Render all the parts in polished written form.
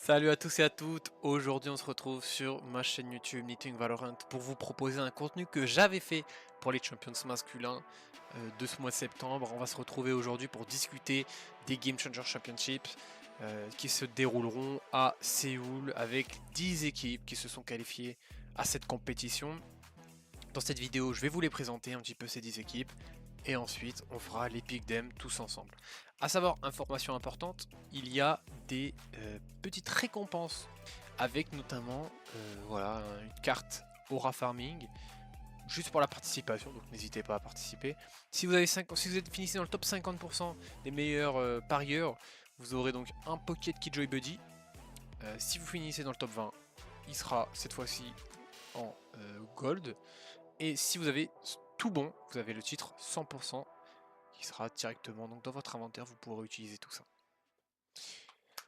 Salut à tous et à toutes, aujourd'hui on se retrouve sur ma chaîne YouTube Knitting Valorant pour vous proposer un contenu que j'avais fait pour les Champions masculins de ce mois de septembre. On va se retrouver aujourd'hui pour discuter des Game Changer Championships qui se dérouleront à Séoul avec 10 équipes qui se sont qualifiées à cette compétition. Dans cette vidéo je vais vous les présenter un petit peu ces 10 équipes et ensuite on fera les pick them tous ensemble. A savoir, information importante, il y a des petites récompenses avec notamment voilà, une carte Aura Farming juste pour la participation, donc n'hésitez pas à participer. Si vous avez si vous êtes finissez dans le top 50% des meilleurs parieurs, vous aurez donc un Pocket Keyjoy Buddy. Si vous finissez dans le top 20, il sera cette fois-ci en gold. Et si vous avez tout bon, vous avez le titre 100% qui sera directement donc dans votre inventaire, vous pourrez utiliser tout ça.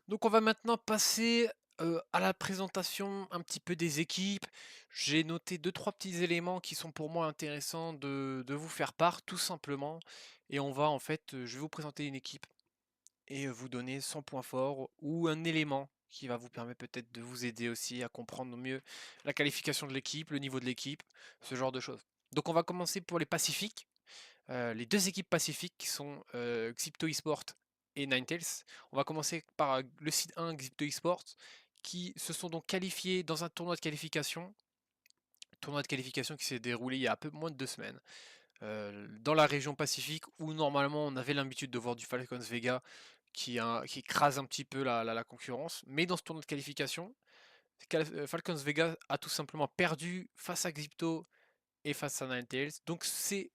Donc on va maintenant passer à la présentation un petit peu des équipes. J'ai noté 2-3 petits éléments qui sont pour moi intéressants de vous faire part tout simplement. Et on va en fait, je vais vous présenter une équipe et vous donner son point fort ou un élément qui va vous permettre peut-être de vous aider aussi à comprendre mieux la qualification de l'équipe, le niveau de l'équipe, ce genre de choses. Donc on va commencer pour les Pacifiques. Les deux équipes pacifiques qui sont Xipto Esport et Ninetales. On va commencer par le site 1 Xipto Esport qui se sont donc qualifiés dans un tournoi de qualification. Tournoi de qualification qui s'est déroulé il y a un peu moins de 2 semaines dans la région Pacifique où normalement on avait l'habitude de voir du Falcons Vega qui écrase un petit peu la concurrence. Mais dans ce tournoi de qualification, Falcons Vega a tout simplement perdu face à Xipto et face à Ninetales. Donc c'est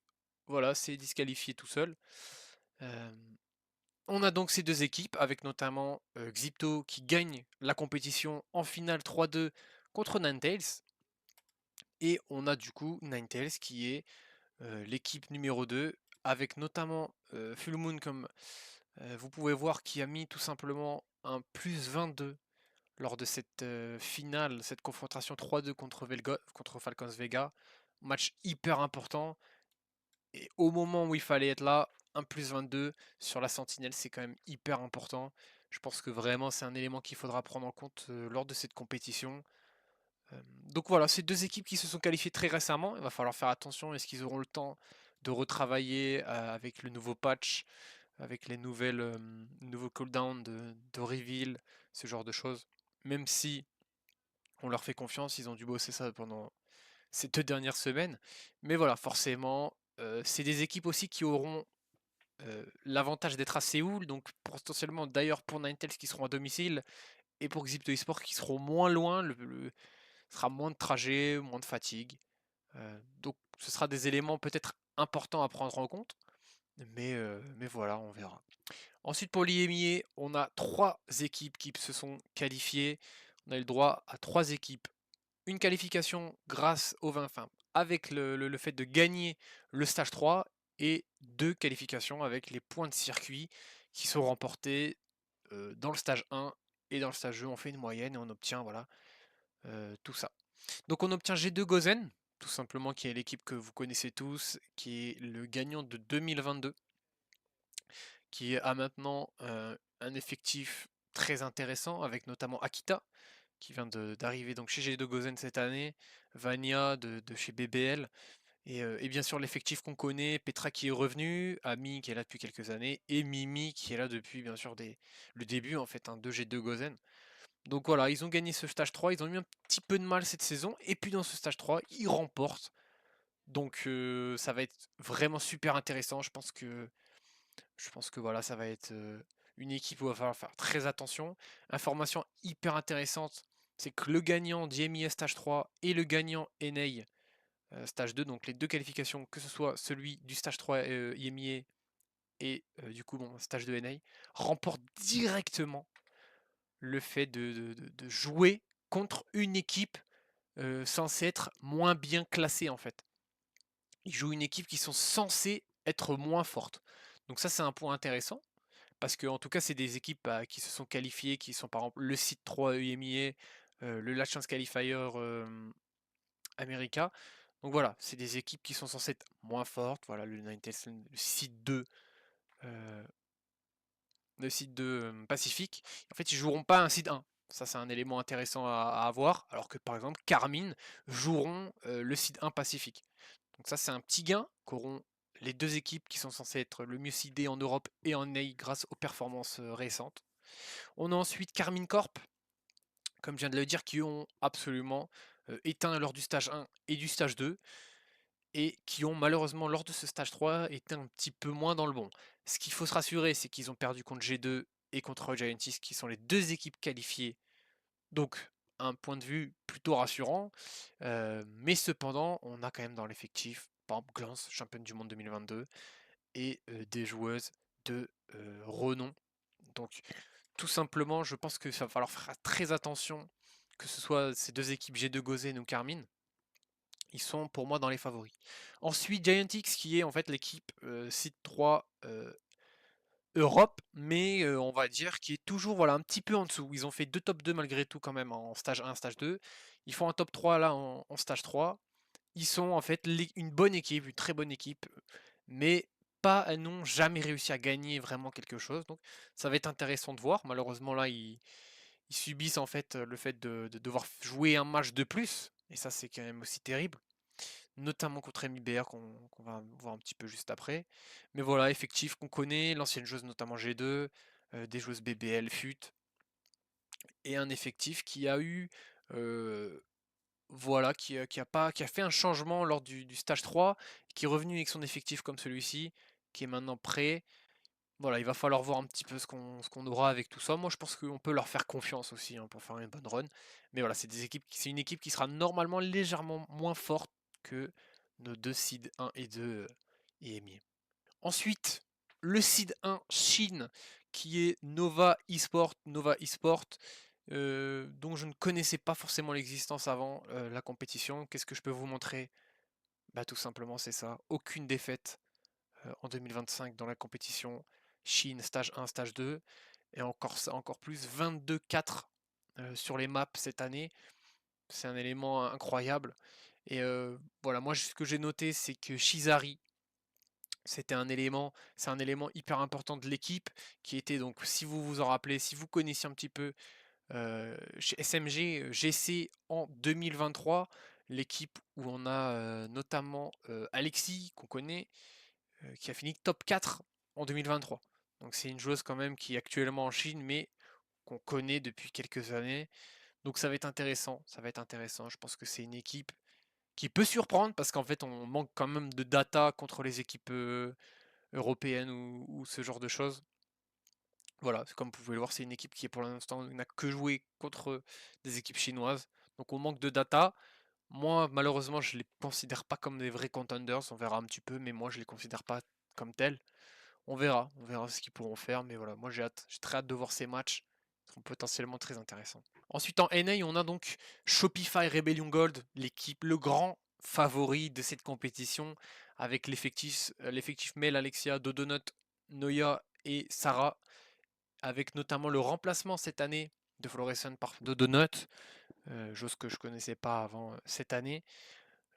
voilà, c'est disqualifié tout seul. Euh, on a donc ces deux équipes avec notamment Xipto qui gagne la compétition en finale 3-2 contre Ninetales. Et on a du coup Ninetales qui est l'équipe numéro 2 avec notamment Full Moon comme vous pouvez voir qui a mis tout simplement un plus 22 lors de cette finale, cette confrontation 3-2 contre Falcons Vega. Match hyper important. Et au moment où il fallait être là, un plus 22 sur la sentinelle, c'est quand même hyper important. Je pense que vraiment c'est un élément qu'il faudra prendre en compte lors de cette compétition. Donc voilà, ces deux équipes qui se sont qualifiées très récemment, il va falloir faire attention, est-ce qu'ils auront le temps de retravailler avec le nouveau patch, avec les nouveaux cooldowns de reveal, ce genre de choses. Même si on leur fait confiance, ils ont dû bosser ça pendant ces 2 dernières semaines. Mais voilà, forcément, c'est des équipes aussi qui auront l'avantage d'être à Séoul, donc potentiellement d'ailleurs pour Ninetales qui seront à domicile, et pour Xipto Esport qui seront moins loin, sera moins de trajet, moins de fatigue. Donc ce sera des éléments peut-être importants à prendre en compte, mais voilà, on verra. Ensuite pour l'IMIA, on a 3 équipes qui se sont qualifiées. On a eu le droit à 3 équipes. Une qualification grâce au 20, enfin, avec le fait de gagner le stage 3 et 2 qualifications avec les points de circuit qui sont remportés dans le stage 1 et dans le stage 2. On fait une moyenne et on obtient voilà, tout ça. Donc on obtient G2 Gozen, tout simplement qui est l'équipe que vous connaissez tous, qui est le gagnant de 2022, qui a maintenant un effectif très intéressant avec notamment Akita qui vient d'arriver donc chez G2 Gozen cette année, Vania de chez BBL, et bien sûr l'effectif qu'on connaît, Petra qui est revenu, Ami qui est là depuis quelques années, et Mimi qui est là depuis bien sûr le début en fait de G2 Gozen. Donc voilà, ils ont gagné ce stage 3, ils ont eu un petit peu de mal cette saison, et puis dans ce stage 3, ils remportent. Donc ça va être vraiment super intéressant, je pense que voilà, ça va être une équipe où il va falloir faire très attention. Information hyper intéressante, c'est que le gagnant d'IMIA Stage 3 et le gagnant NA Stage 2, donc les deux qualifications, que ce soit celui du Stage 3 IMIA et du coup bon, Stage 2 NA, remportent directement le fait de jouer contre une équipe censée être moins bien classée en fait. Ils jouent une équipe qui sont censées être moins fortes. Donc ça c'est un point intéressant. Parce que en tout cas, c'est des équipes qui se sont qualifiées, qui sont par exemple le site 3 EMEA, le Last Chance Qualifier America. Donc voilà, c'est des équipes qui sont censées être moins fortes. Voilà, le Ninetales, euh, le site 2 Pacifique. En fait, ils joueront pas un site 1. Ça, c'est un élément intéressant à avoir. Alors que par exemple, Carmine joueront le seed 1 Pacifique. Donc ça, c'est un petit gain qu'auront les deux équipes qui sont censées être le mieux seedées en Europe et en A grâce aux performances récentes. On a ensuite Carmine Corp, comme je viens de le dire, qui ont absolument éteint lors du stage 1 et du stage 2, et qui ont malheureusement lors de ce stage 3 été un petit peu moins dans le bon. Ce qu'il faut se rassurer, c'est qu'ils ont perdu contre G2 et contre Giantis, qui sont les deux équipes qualifiées. Donc un point de vue plutôt rassurant, mais cependant, on a quand même dans l'effectif, par exemple, Glance, championne du monde 2022, et des joueuses de renom. Donc tout simplement, je pense que ça va falloir faire très attention, que ce soit ces deux équipes G2 Gozen ou Carmine. Ils sont pour moi dans les favoris. Ensuite, Giantix qui est en fait l'équipe Seed 3 Europe, mais on va dire qui est toujours voilà, un petit peu en dessous. Ils ont fait deux top 2 malgré tout quand même en stage 1, stage 2. Ils font un top 3 là en stage 3. Ils sont en fait une bonne équipe, une très bonne équipe, mais elles n'ont jamais réussi à gagner vraiment quelque chose. Donc ça va être intéressant de voir. Malheureusement là, ils subissent en fait le fait de devoir jouer un match de plus. Et ça c'est quand même aussi terrible, notamment contre MIBR qu'on va voir un petit peu juste après. Mais voilà, effectif qu'on connaît, l'ancienne joueuse notamment G2, des joueuses BBL, FUT, et un effectif qui a eu, voilà, qui a fait un changement lors du stage 3, qui est revenu avec son effectif comme celui-ci, qui est maintenant prêt. Voilà, il va falloir voir un petit peu ce qu'on aura avec tout ça. Moi, je pense qu'on peut leur faire confiance aussi hein, pour faire une bonne run. Mais voilà, c'est une équipe qui sera normalement légèrement moins forte que nos deux seeds 1 et 2 EMI. Ensuite, le seed 1 Chine, qui est Nova eSport. Nova eSport, dont je ne connaissais pas forcément l'existence avant la compétition. Qu'est-ce que je peux vous montrer? Bah tout simplement c'est ça. Aucune défaite en 2025 dans la compétition. Chine, stage 1, stage 2. Et encore plus, 22-4 sur les maps cette année. C'est un élément incroyable. Et voilà, moi ce que j'ai noté, c'est que Shizari, c'est un élément hyper important de l'équipe, qui était donc, si vous vous en rappelez, si vous connaissiez un petit peu chez SMG GC en 2023, l'équipe où on a notamment Alexis, qu'on connaît, qui a fini top 4 en 2023. Donc c'est une joueuse quand même qui est actuellement en Chine, mais qu'on connaît depuis quelques années. Donc ça va être intéressant, ça va être intéressant. Je pense que c'est une équipe qui peut surprendre parce qu'en fait on manque quand même de data contre les équipes européennes ou ce genre de choses. Voilà, comme vous pouvez le voir, c'est une équipe qui pour l'instant n'a que joué contre des équipes chinoises. Donc on manque de data. Moi, malheureusement, je les considère pas comme des vrais contenders. On verra un petit peu, mais moi, je les considère pas comme tels. On verra ce qu'ils pourront faire. Mais voilà, moi, j'ai très hâte de voir ces matchs. Ils seront potentiellement très intéressants. Ensuite, en NA, on a donc Shopify Rebellion Gold, l'équipe, le grand favori de cette compétition, avec l'effectif Mel, Alexia, Dodonut, Noya et Sarah, avec notamment le remplacement cette année de Florescent par Dodonut, chose que je connaissais pas avant cette année.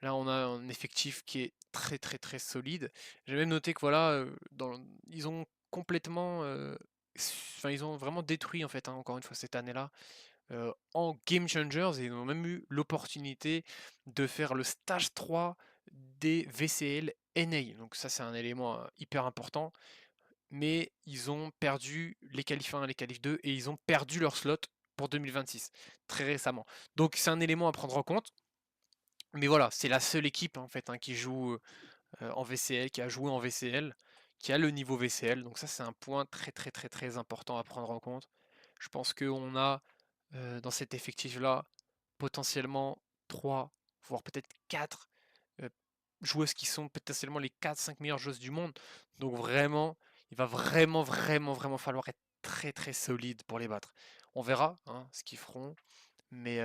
Là, on a un effectif qui est très très très solide. J'ai même noté que voilà, ils ont complètement, enfin ils ont vraiment détruit en fait, hein, encore une fois cette année-là, en Game Changers, et ils ont même eu l'opportunité de faire le stage 3 des VCL NA. Donc ça c'est un élément hyper important. Mais ils ont perdu les qualifs 1 et les qualifs 2 et ils ont perdu leur slot pour 2026, très récemment. Donc c'est un élément à prendre en compte. Mais voilà, c'est la seule équipe en fait hein, qui joue en VCL, qui a joué en VCL, qui a le niveau VCL. Donc ça c'est un point très très très très important à prendre en compte. Je pense qu'on a dans cet effectif-là potentiellement 3, voire peut-être 4 euh, joueuses qui sont potentiellement les 4-5 meilleures joueuses du monde. Donc vraiment, il va vraiment vraiment vraiment falloir être très très solide pour les battre. On verra hein, ce qu'ils feront. Mais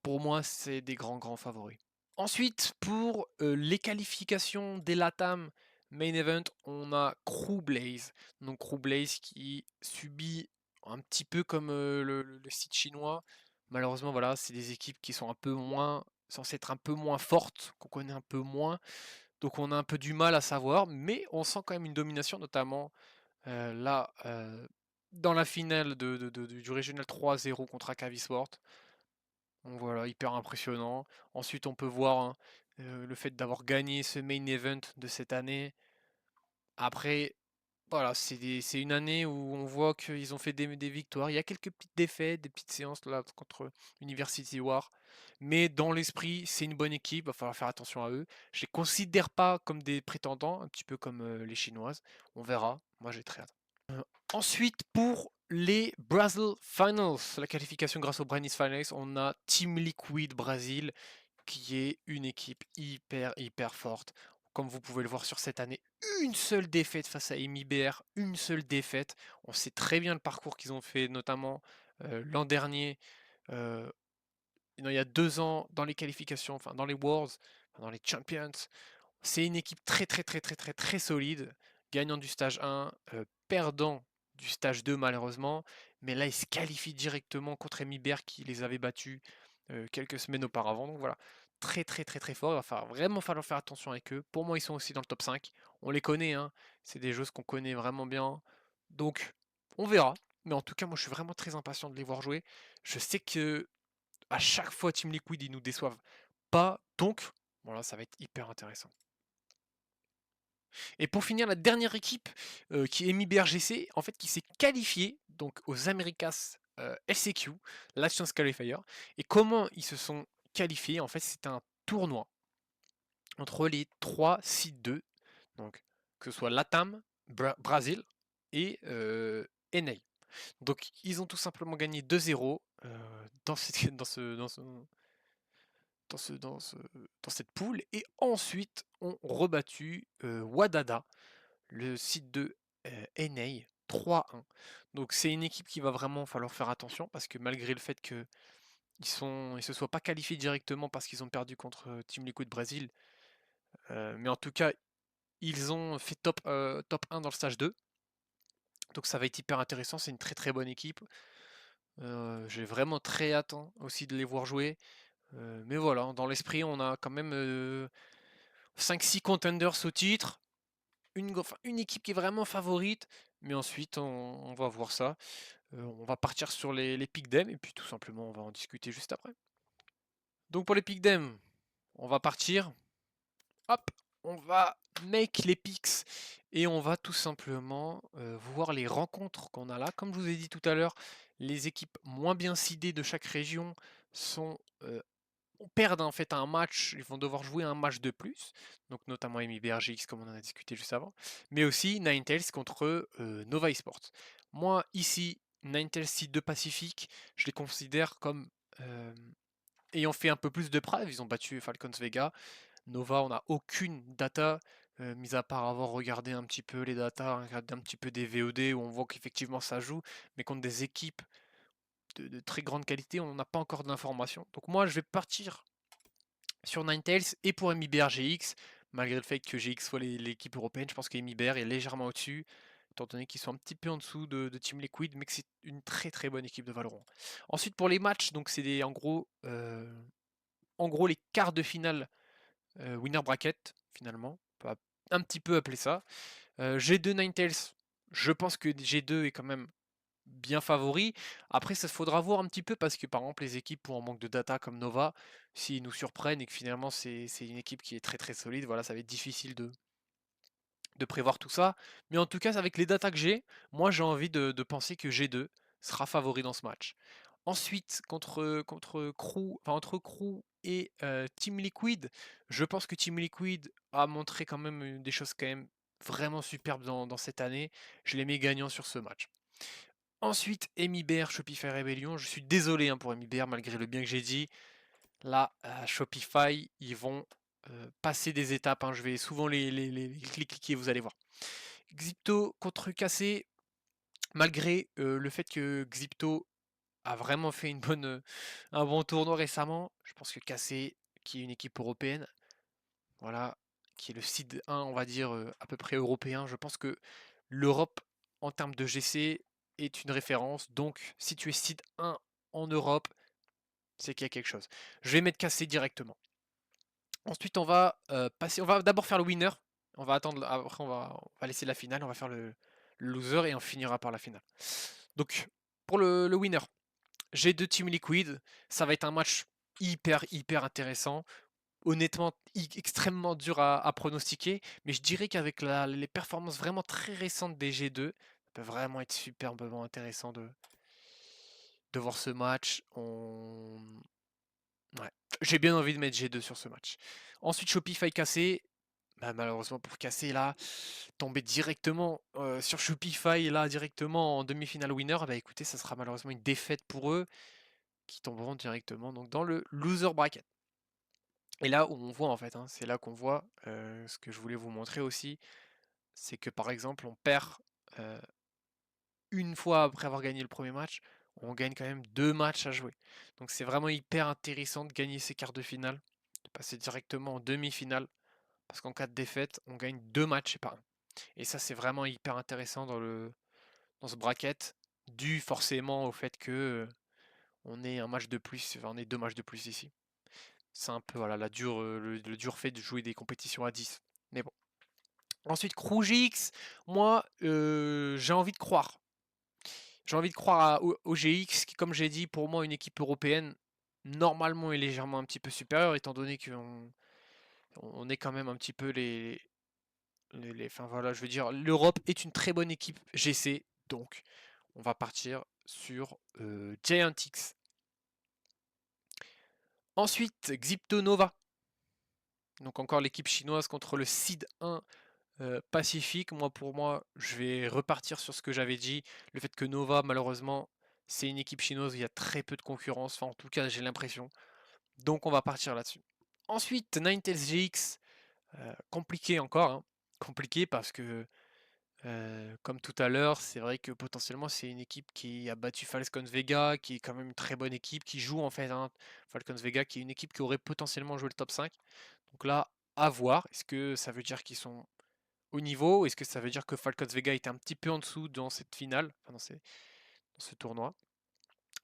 pour moi, c'est des grands grands favoris. Ensuite, pour les qualifications des LATAM Main Event, on a Crew Blaze. Donc Crew Blaze qui subit un petit peu comme le site chinois. Malheureusement, voilà, c'est des équipes qui sont un peu moins, censées être un peu moins fortes, qu'on connaît un peu moins. Donc on a un peu du mal à savoir, mais on sent quand même une domination, notamment là. dans la finale du Régional 3-0 contre Akavi Sport. Donc voilà, hyper impressionnant. Ensuite, on peut voir hein, le fait d'avoir gagné ce main event de cette année. Après, voilà, c'est une année où on voit qu'ils ont fait des victoires. Il y a quelques petites défaites, des petites séances là contre University War. Mais dans l'esprit, c'est une bonne équipe, va falloir faire attention à eux. Je les considère pas comme des prétendants, un petit peu comme les Chinoises. On verra. Moi, j'ai très hâte. Ensuite, pour les Brazil Finals, la qualification grâce au Brandis Finals, on a Team Liquid Brazil qui est une équipe hyper forte. Comme vous pouvez le voir sur cette année, une seule défaite face à MIBR, une seule défaite. On sait très bien le parcours qu'ils ont fait, notamment l'an dernier, euh, non, il y a 2 ans, dans les qualifications, enfin dans les Worlds, dans les Champions. C'est une équipe très solide, gagnant du stage 1, perdant du stage 2 malheureusement, mais là ils se qualifient directement contre MIBR qui les avait battus quelques semaines auparavant. Donc voilà, très fort. Il va vraiment falloir faire attention avec eux. Pour moi, ils sont aussi dans le top 5. On les connaît, hein. C'est des joueurs qu'on connaît vraiment bien. Donc on verra. Mais en tout cas, moi je suis vraiment très impatient de les voir jouer. Je sais que à chaque fois Team Liquid ils nous déçoivent pas. Donc voilà, ça va être hyper intéressant. Et pour finir, la dernière équipe qui est MIBRGC, en fait, qui s'est qualifiée donc aux Americas LCQ, la Chance Qualifier. Et comment ils se sont qualifiés? En fait, c'est un tournoi entre les 3 sites 2, donc que ce soit Latam, Brésil et NA. Donc ils ont tout simplement gagné 2-0 dans, dans cette poule et ensuite ont rebattu Wadada, le site de NA 3-1. Donc c'est une équipe qui va vraiment falloir faire attention parce que malgré le fait qu'ils se soient pas qualifiés directement parce qu'ils ont perdu contre Team Liquid Brésil, mais en tout cas ils ont fait top 1 dans le stage 2. Donc ça va être hyper intéressant, c'est une très bonne équipe. J'ai vraiment très hâte hein, aussi de les voir jouer. Mais voilà, dans l'esprit on a quand même 5-6 contenders au titre. Une équipe qui est vraiment favorite, mais ensuite on va voir ça. On va partir sur les pics d'Em et puis tout simplement on va en discuter juste après. Donc pour les pics d'Em, on va partir. Hop, on va make les picks et on va tout simplement voir les rencontres qu'on a là. Comme je vous ai dit tout à l'heure, les équipes moins bien seedées de chaque région sont perdent en fait un match, ils vont devoir jouer un match de plus, donc notamment MIBRGX comme on en a discuté juste avant, mais aussi Ninetales contre Nova Esports. Moi ici, Ninetales Seed 2 Pacifique, je les considère comme ayant fait un peu plus de preuves, ils ont battu Falcons Vega. Nova, on n'a aucune data, mis à part avoir regardé un petit peu les datas, regardé un petit peu des VOD où on voit qu'effectivement ça joue, mais contre des équipes de très grande qualité, on n'a pas encore d'informations. Donc moi je vais partir sur Ninetales et pour MIBR-GX, malgré le fait que GX soit l'équipe européenne, je pense que MIBR est légèrement au-dessus, étant donné qu'ils sont un petit peu en dessous de Team Liquid, mais que c'est une très bonne équipe de Valorant. Ensuite pour les matchs, donc c'est en gros les quarts de finale winner bracket finalement, on peut un petit peu appeler ça. G2 Ninetales, je pense que G2 est quand même bien favori. Après, ça faudra voir un petit peu parce que par exemple les équipes où on manque de data comme Nova, s'ils nous surprennent et que finalement c'est une équipe qui est très solide, voilà, ça va être difficile de prévoir tout ça. Mais en tout cas, avec les datas que j'ai, moi j'ai envie de penser que G2 sera favori dans ce match. Ensuite, contre Crew, enfin, entre Crew et Team Liquid, je pense que Team Liquid a montré quand même des choses quand même vraiment superbes dans cette année. Je les mets gagnants sur ce match. Ensuite, MIBR, Shopify Rebellion. Je suis désolé hein, pour MIBR, malgré le bien que j'ai dit. Là, Shopify, ils vont passer des étapes. Hein. Je vais souvent les cliquer, vous allez voir. Xipto contre Cassé, malgré le fait que Xipto a vraiment fait un bon tournoi récemment, je pense que Cassé, qui est une équipe européenne, voilà, qui est le seed 1, on va dire, à peu près européen, je pense que l'Europe, en termes de GC, est une référence. Donc, si tu es seed 1 en Europe, c'est qu'il y a quelque chose. Je vais mettre Cassé directement. Ensuite, on va passer. On va d'abord faire le winner. On va attendre. Après, on va laisser la finale. On va faire le loser et on finira par la finale. Donc, pour le winner, G2 Team Liquid, ça va être un match hyper intéressant. Honnêtement, extrêmement dur à pronostiquer, mais je dirais qu'avec les performances vraiment très récentes des G2, ça peut vraiment être superbement intéressant de voir ce match. Ouais. J'ai bien envie de mettre G2 sur ce match. Ensuite, Shopify cassé. Bah, malheureusement pour casser là, tomber directement sur Shopify là directement en demi-finale winner, bah écoutez, ça sera malheureusement une défaite pour eux qui tomberont directement donc dans le loser bracket. Et là où on voit en fait, hein, c'est là qu'on voit ce que je voulais vous montrer aussi, c'est que par exemple on perd euh, une fois après avoir gagné le premier match, on gagne quand même deux matchs à jouer. Donc c'est vraiment hyper intéressant de gagner ces quarts de finale, de passer directement en demi-finale, parce qu'en cas de défaite, on gagne deux matchs et pas un. Et ça c'est vraiment hyper intéressant dans ce bracket, dû forcément au fait que on ait un match de plus, enfin, on ait deux matchs de plus ici. C'est un peu voilà, le dur fait de jouer des compétitions à 10. Mais bon. Ensuite, CrewGX, moi, j'ai envie de croire. J'ai envie de croire au GX, qui, comme j'ai dit, pour moi, une équipe européenne, normalement, est légèrement un petit peu supérieure, étant donné qu'on est quand même un petit peu enfin voilà, je veux dire, l'Europe est une très bonne équipe GC, donc on va partir sur Giantix. Ensuite, Xypto Nova. Donc encore l'équipe chinoise contre le Seed 1 Pacifique. Pour moi, je vais repartir sur ce que j'avais dit. Le fait que Nova, malheureusement, c'est une équipe chinoise où il y a très peu de concurrence. Enfin, en tout cas, j'ai l'impression. Donc, on va partir là-dessus. Ensuite, Ninetales GX. Compliqué encore. Hein. Compliqué parce que, comme tout à l'heure, c'est vrai que potentiellement, c'est une équipe qui a battu Falcons Vega, qui est quand même une très bonne équipe, qui joue en fait. Hein, Falcons Vega, qui est une équipe qui aurait potentiellement joué le top 5. Donc là, à voir. Est-ce que ça veut dire qu'ils sont au niveau? Est-ce que ça veut dire que Falcons Vega était un petit peu en dessous dans cette finale, enfin dans ce tournoi?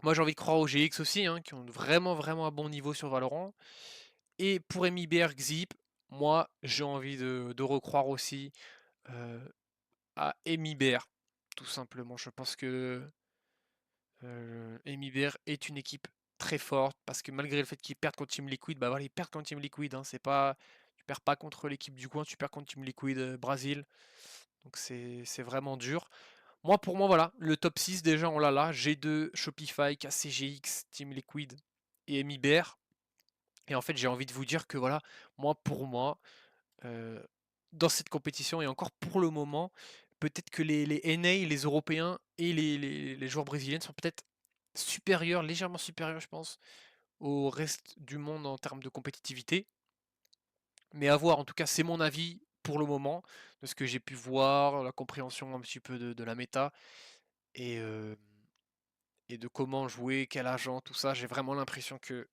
Moi j'ai envie de croire aux GX aussi, hein, qui ont vraiment un bon niveau sur Valorant. Et pour MIBR Xip, moi j'ai envie de recroire aussi euh, à MIBR, tout simplement. Je pense que MIBR est une équipe très forte parce que malgré le fait qu'ils perdent contre Team Liquid, bah voilà, ils perdent contre Team Liquid. Hein, c'est pas, tu perds pas contre l'équipe du coin, tu perds contre Team Liquid Brésil. Donc c'est vraiment dur. Pour moi, voilà, le top 6, déjà, on l'a là. G2, Shopify, KCGX, Team Liquid et MIBR. Et en fait, j'ai envie de vous dire que voilà, pour moi, euh, dans cette compétition, et encore pour le moment, peut-être que les NA, les Européens et les joueurs brésiliens sont peut-être supérieurs, légèrement supérieurs, je pense, au reste du monde en termes de compétitivité. Mais à voir, en tout cas, c'est mon avis pour le moment, de ce que j'ai pu voir, la compréhension un petit peu de la méta. Et, et de comment jouer, quel agent, tout ça. J'ai vraiment l'impression que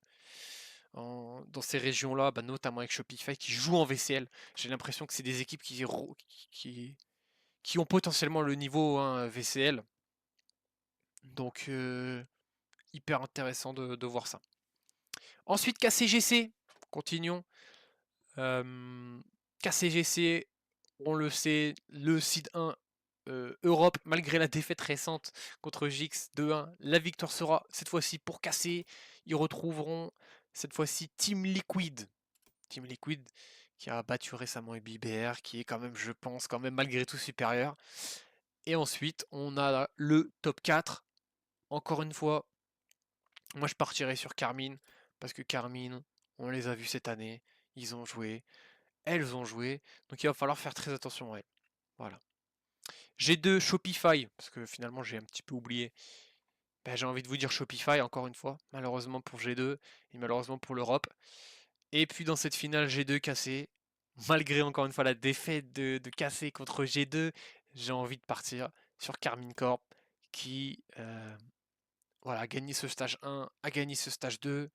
dans ces régions-là, bah, notamment avec Shopify, qui joue en VCL, j'ai l'impression que c'est des équipes qui, qui ont potentiellement le niveau hein, VCL. Donc, hyper intéressant de voir ça. Ensuite, KCGC, continuons. KCGC, on le sait, le Seed 1 Europe, malgré la défaite récente contre JX 2-1, la victoire sera cette fois-ci pour KC. Ils retrouveront cette fois-ci Team Liquid. Team Liquid qui a battu récemment UBBR, qui est quand même, je pense, quand même malgré tout supérieur. Et ensuite, on a le top 4. Encore une fois, moi je partirai sur Carmine, parce que Carmine, on les a vus cette année, ils ont joué, elles ont joué, donc il va falloir faire très attention à elles. Voilà. G2 Shopify, parce que finalement j'ai un petit peu oublié. Ben, j'ai envie de vous dire Shopify encore une fois, malheureusement pour G2 et malheureusement pour l'Europe. Et puis dans cette finale G2 cassé, malgré encore une fois la défaite de cassé contre G2, j'ai envie de partir sur Carmine Corp qui voilà, a gagné ce stage 1, a gagné ce stage 2,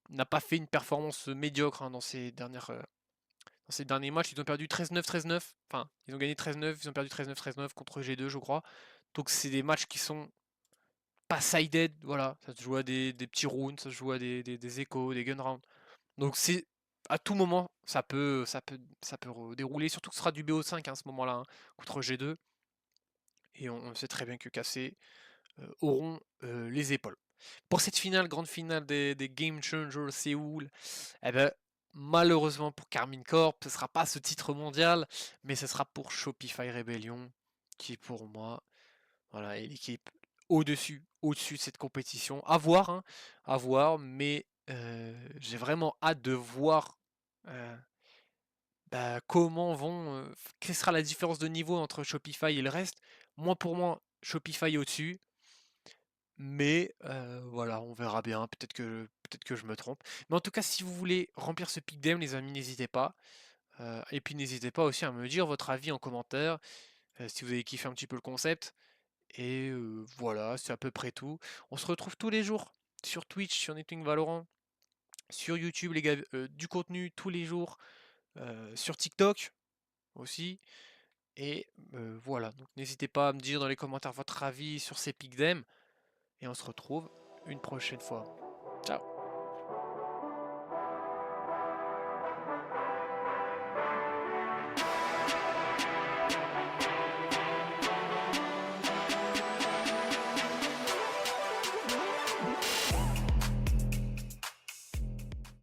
n'a pas fait une performance médiocre hein, dans ces derniers matchs. Ils ont perdu 13-9, 13-9. Enfin, ils ont gagné 13-9, ils ont perdu 13-9, 13-9 contre G2, je crois. Donc c'est des matchs qui sont pas sided, voilà. Ça se joue à des petits rounds, ça se joue à des échos, des gun rounds. Donc c'est à tout moment, ça peut dérouler. Surtout que ce sera du BO5 à ce moment-là, hein, contre G2. et on sait très bien que KC auront les épaules. Pour cette finale, grande finale des Game Changers Séoul, eh ben, malheureusement pour Carmine Corp, ce ne sera pas ce titre mondial, mais ce sera pour Shopify Rebellion, qui pour moi voilà, est l'équipe au-dessus de cette compétition. À voir, hein, à voir, mais j'ai vraiment hâte de voir euh, comment quelle sera la différence de niveau entre Shopify et le reste. Moi, pour moi, Shopify est au-dessus. Mais voilà, on verra bien, peut-être que je me trompe. Mais en tout cas, si vous voulez remplir ce pick dem, les amis, n'hésitez pas. Et puis n'hésitez pas aussi à me dire votre avis en commentaire, si vous avez kiffé un petit peu le concept. Et voilà, c'est à peu près tout. On se retrouve tous les jours sur Twitch, sur Nightwing Valorant, sur YouTube, les gars, du contenu tous les jours, sur TikTok aussi. Et voilà, donc n'hésitez pas à me dire dans les commentaires votre avis sur ces pick dem. Et on se retrouve une prochaine fois. Ciao.